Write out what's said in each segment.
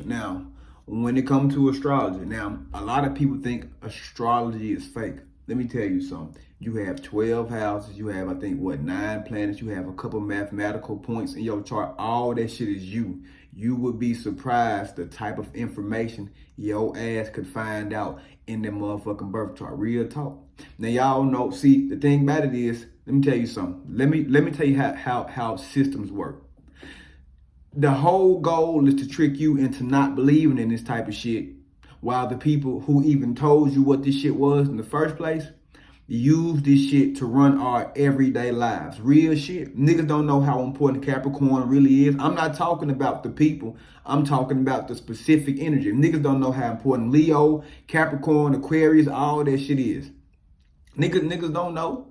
Now, when it comes to astrology, now a lot of people think astrology is fake. Let me tell you something. You have 12 houses, you have, I think, 9 planets, you have a couple mathematical points in your chart. All that shit is you. You would be surprised the type of information your ass could find out in that motherfucking birth chart. Real talk. Now y'all know, see, the thing about it is, let me tell you something. Let me tell you how systems work. The whole goal is to trick you into not believing in this type of shit, while the people who even told you what this shit was in the first place use this shit to run our everyday lives. Real shit. Niggas don't know how important Capricorn really is. I'm not talking about the people. I'm talking about the specific energy. Niggas don't know how important Leo, Capricorn, Aquarius, all that shit is. Niggas don't know.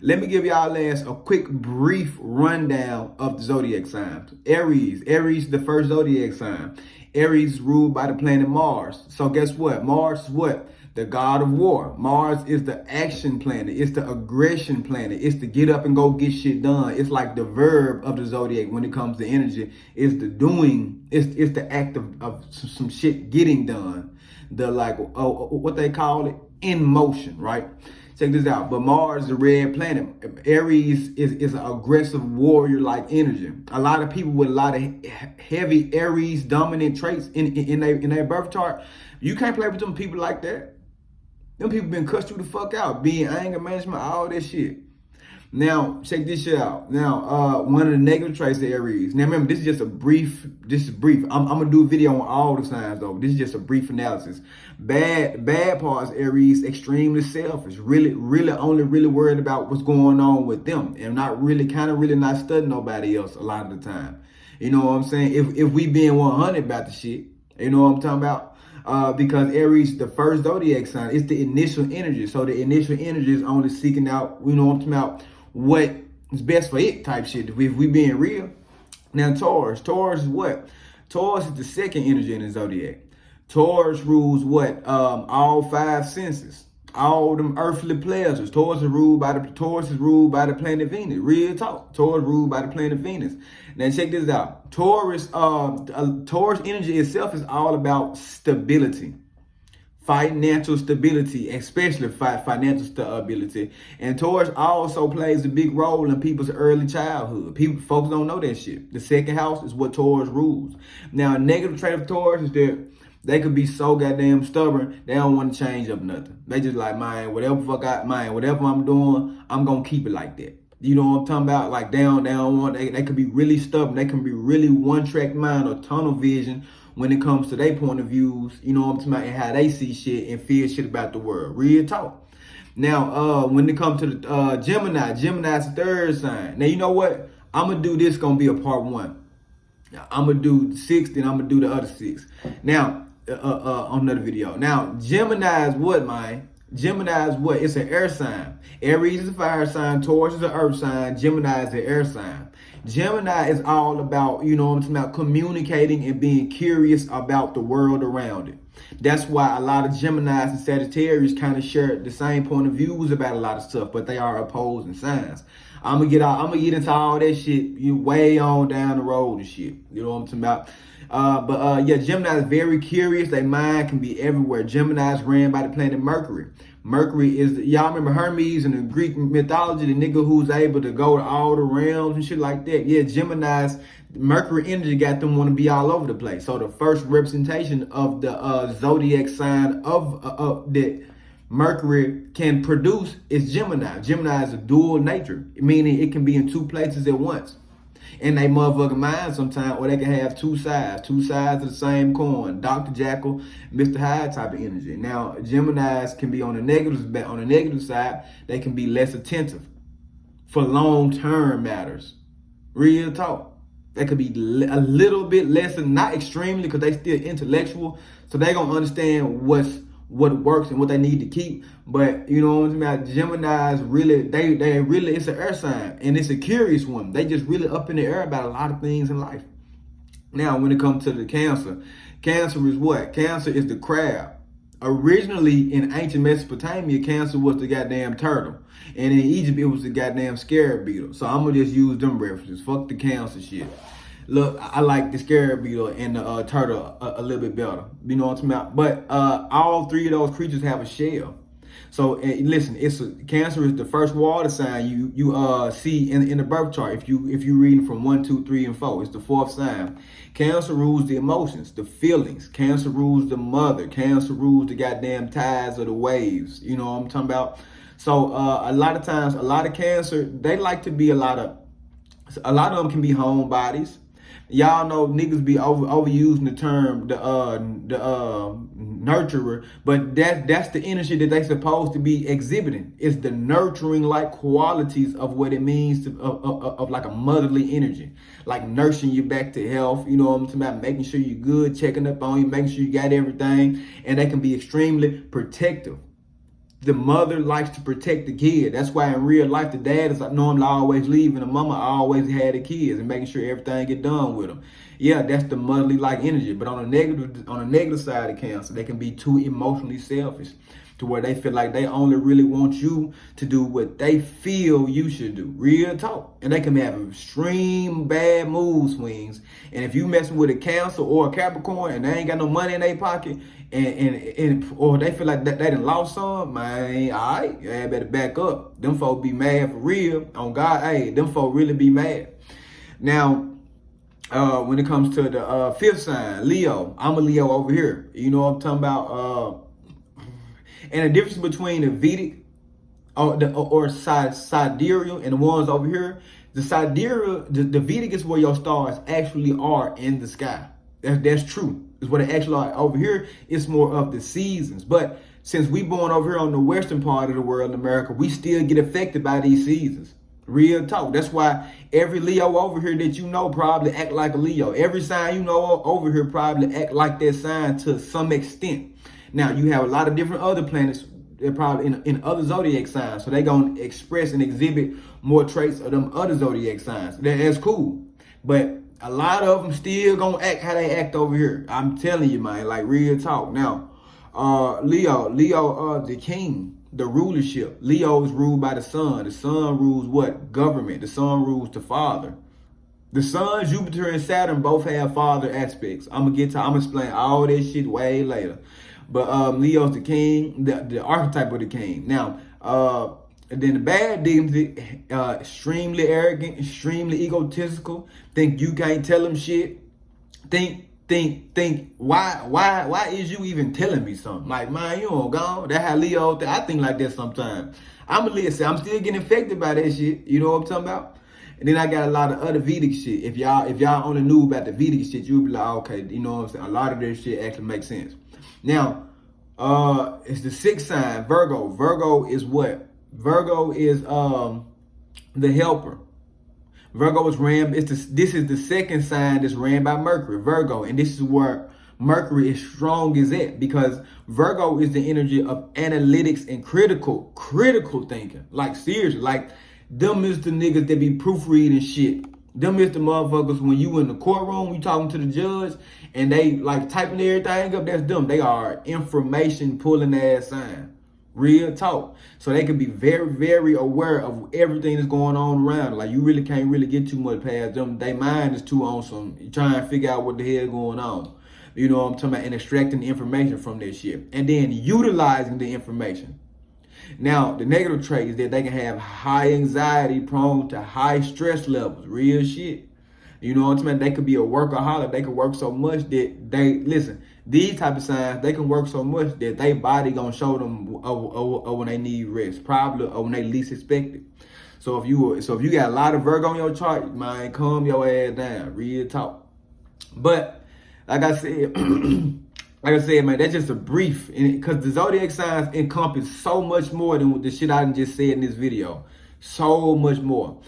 Let me give y'all ass a quick brief rundown of the zodiac signs. Aries the first zodiac sign. Aries is ruled by the planet Mars. So guess what? Mars is what? The god of war. Mars is the action planet. It's the aggression planet. It's to get up and go get shit done. It's like the verb of the zodiac when it comes to energy. It's the doing. It's the act of some shit getting done. The what they call it? In motion, right? Check this out. But Mars is a red planet. Aries is an aggressive warrior-like energy. A lot of people with a lot of heavy Aries dominant traits in their birth chart, you can't play with them people like that. Them people been cussed you the fuck out. Being anger management, all that shit. Now, check this shit out. Now, one of the negative traits of Aries. Now, remember, this is brief. I'm going to do a video on all the signs, though. This is just a brief analysis. Bad parts, Aries, extremely selfish. Really only worried about what's going on with them. And not really not studying nobody else a lot of the time. You know what I'm saying? If we being 100 about the shit, you know what I'm talking about? Because Aries, the first zodiac sign, it's the initial energy. So the initial energy is only seeking out, you know what I'm talking about, what is best for it type shit, if we being real. Now Taurus is what? Taurus is the second energy in the zodiac. Taurus rules what? All 5 senses. All them earthly pleasures. Taurus is ruled by the planet Venus. Real talk. Taurus ruled by the planet Venus. Now check this out. Taurus energy itself is all about stability. Financial stability, especially financial stability. And Taurus also plays a big role in people's early childhood. Folks don't know that shit. The second house is what Taurus rules. Now, a negative trait of Taurus is that they could be so goddamn stubborn, they don't want to change up nothing. They just like, man, whatever I'm doing, I'm going to keep it like that. You know what I'm talking about? Like, they could be really stubborn. They can be really one-track mind or tunnel vision when it comes to their point of views, you know what I'm talking about, and how they see shit and feel shit about the world. Real talk. Now, when it comes to the Gemini's the third sign. Now, you know what? I'm going to do this, going to be a part 1. I'm going to do 6, then I'm going to do the other 6. Now, on another video. Now, Gemini is what, man? Gemini is what? It's an air sign. Aries is a fire sign. Taurus is an earth sign. Gemini is an air sign. Gemini is all about, you know what I'm talking about, communicating and being curious about the world around it. That's why a lot of Geminis and Sagittarius kind of share the same point of views about a lot of stuff, but they are opposing signs. I'm gonna get into all that shit you way on down the road and shit. You know what I'm talking about? Yeah, Gemini is very curious. Their mind can be everywhere. Gemini is ran by the planet Mercury. Mercury is, y'all remember Hermes in the Greek mythology, the nigga who's able to go to all the realms and shit like that. Yeah, Gemini's Mercury energy got them want to be all over the place. So the first representation of the zodiac sign of that Mercury can produce is Gemini. Gemini is a dual nature, meaning it can be in 2 places at once. In they motherfucking mind sometimes, or they can have 2 sides of the same coin. Dr. Jekyll, Mr. Hyde type of energy. Now, Geminis can be on the negative side. They can be less attentive for long-term matters. Real talk. They could be a little bit less, not extremely, because they still intellectual. So they gonna understand what works and what they need to keep. But you know what I'm talking about? Gemini's really, they really, it's an air sign, and it's a curious one. They just really up in the air about a lot of things in life. Now, when it comes to the Cancer is what? Cancer is the crab. Originally in ancient Mesopotamia, Cancer was the goddamn turtle. And in Egypt, it was the goddamn scarab beetle. So I'm gonna just use them references. Fuck the Cancer shit. Look, I like the scarab beetle and the turtle a little bit better. You know what I'm talking about? But all three of those creatures have a shell. So listen, Cancer is the first water sign you see in the birth chart. If you reading from 1, 2, 3, and 4, it's the fourth sign. Cancer rules the emotions, the feelings. Cancer rules the mother. Cancer rules the goddamn tides of the waves. You know what I'm talking about? So a lot of times, a lot of Cancer, they like to be a lot of them can be homebodies. Y'all know niggas be overusing the term the nurturer, but that's the energy that they supposed to be exhibiting. It's the nurturing like qualities of what it means to of like a motherly energy, like nursing you back to health. You know what I'm talking about? Making sure you're good, checking up on you, making sure you got everything, and they can be extremely protective. The mother likes to protect the kid. That's why in real life, the dad is normally always leaving. The mama always had the kids and making sure everything get done with them. Yeah, that's the motherly like energy. But on the negative side of Cancer, they can be too emotionally selfish to where they feel like they only really want you to do what they feel you should do. Real talk. And they can have extreme bad mood swings. And if you messing with a Cancer or a Capricorn and they ain't got no money in their pocket, or they feel like they done lost some, man, all right, I better back up. Them folk be mad for real. On God, hey, them folk really be mad. Now, when it comes to the fifth sign, Leo, I'm a Leo over here. You know what I'm talking about? And the difference between the Vedic or sidereal and the ones over here, the sidereal, the Vedic is where your stars actually are in the sky. That's true. Is what it actually are. Over here, it's more of the seasons. But since we born over here on the western part of the world in America, we still get affected by these seasons. Real talk. That's why every Leo over here that you know probably act like a Leo. Every sign you know over here probably act like that sign to some extent. Now, you have a lot of different other planets. They're probably in other zodiac signs. So they're going to express and exhibit more traits of them other zodiac signs. That's cool. But a lot of them still gonna act how they act over here. I'm telling you, man, like real talk. Now, Leo, the king, the rulership. Leo is ruled by the sun. The sun rules what? Government. The sun rules the father. The sun, Jupiter, and Saturn both have father aspects. I'm gonna explain all this shit way later. But Leo's the king, the archetype of the king. Now, and then the bad dignity, extremely arrogant, extremely egotistical. Think you can't tell them shit. Think. Why is you even telling me something? Like, man, you don't go. That's how Leo. I think like that sometimes. I'm a Leo. I'm still getting affected by that shit. You know what I'm talking about? And then I got a lot of other Vedic shit. If y'all only knew about the Vedic shit, you'd be like, okay, you know what I'm saying? A lot of this shit actually makes sense. Now, it's the sixth sign, Virgo. Virgo is what? Virgo is the helper. Virgo is ran. This is the second sign that's ran by Mercury, Virgo, and this is where Mercury is strong as at, because Virgo is the energy of analytics and critical thinking. Like seriously, like them is the niggas that be proofreading shit. Them is the motherfuckers when you in the courtroom, you talking to the judge, and they like typing everything up. That's them. They are information pulling ass sign. Real talk. So they can be very, very aware of everything that's going on around. Like you really can't really get too much past them. Their mind is too on some trying to figure out what the hell going on. You know what I'm talking about? And extracting the information from this shit. And then utilizing the information. Now, the negative trait is that they can have high anxiety, prone to high stress levels. Real shit. You know what I'm saying? They could be a workaholic. They could work so much that listen, these type of signs, they can work so much that their body gonna show them when they need rest, probably or when they least expect it. So if you got a lot of Virgo on your chart, man, calm your ass down. Real talk. But like I said, man, that's just a brief, because the zodiac signs encompass so much more than the shit I just said in this video. So much more.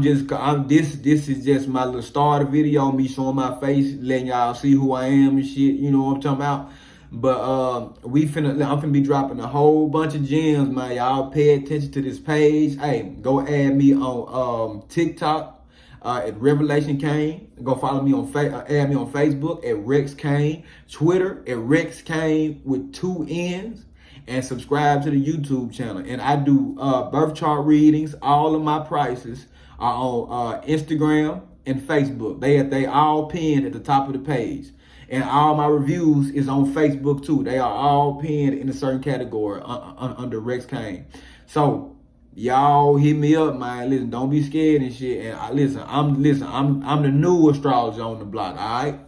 This is just my little starter video, me showing my face, letting y'all see who I am and shit, you know what I'm talking about? But I'm finna be dropping a whole bunch of gems, man. Y'all pay attention to this page. Hey, go add me on TikTok at Revelation Kain. Go follow me on add me on Facebook at Rex Kain, Twitter at Rex Kain with 2 N's. And subscribe to the YouTube channel. And I do birth chart readings. All of my prices are on Instagram, and Facebook. They all pinned at the top of the page. And all my reviews is on Facebook too. They are all pinned in a certain category under Rex Kain. So y'all hit me up, man. Listen, don't be scared and shit. And I'm the new astrologer on the block. All right.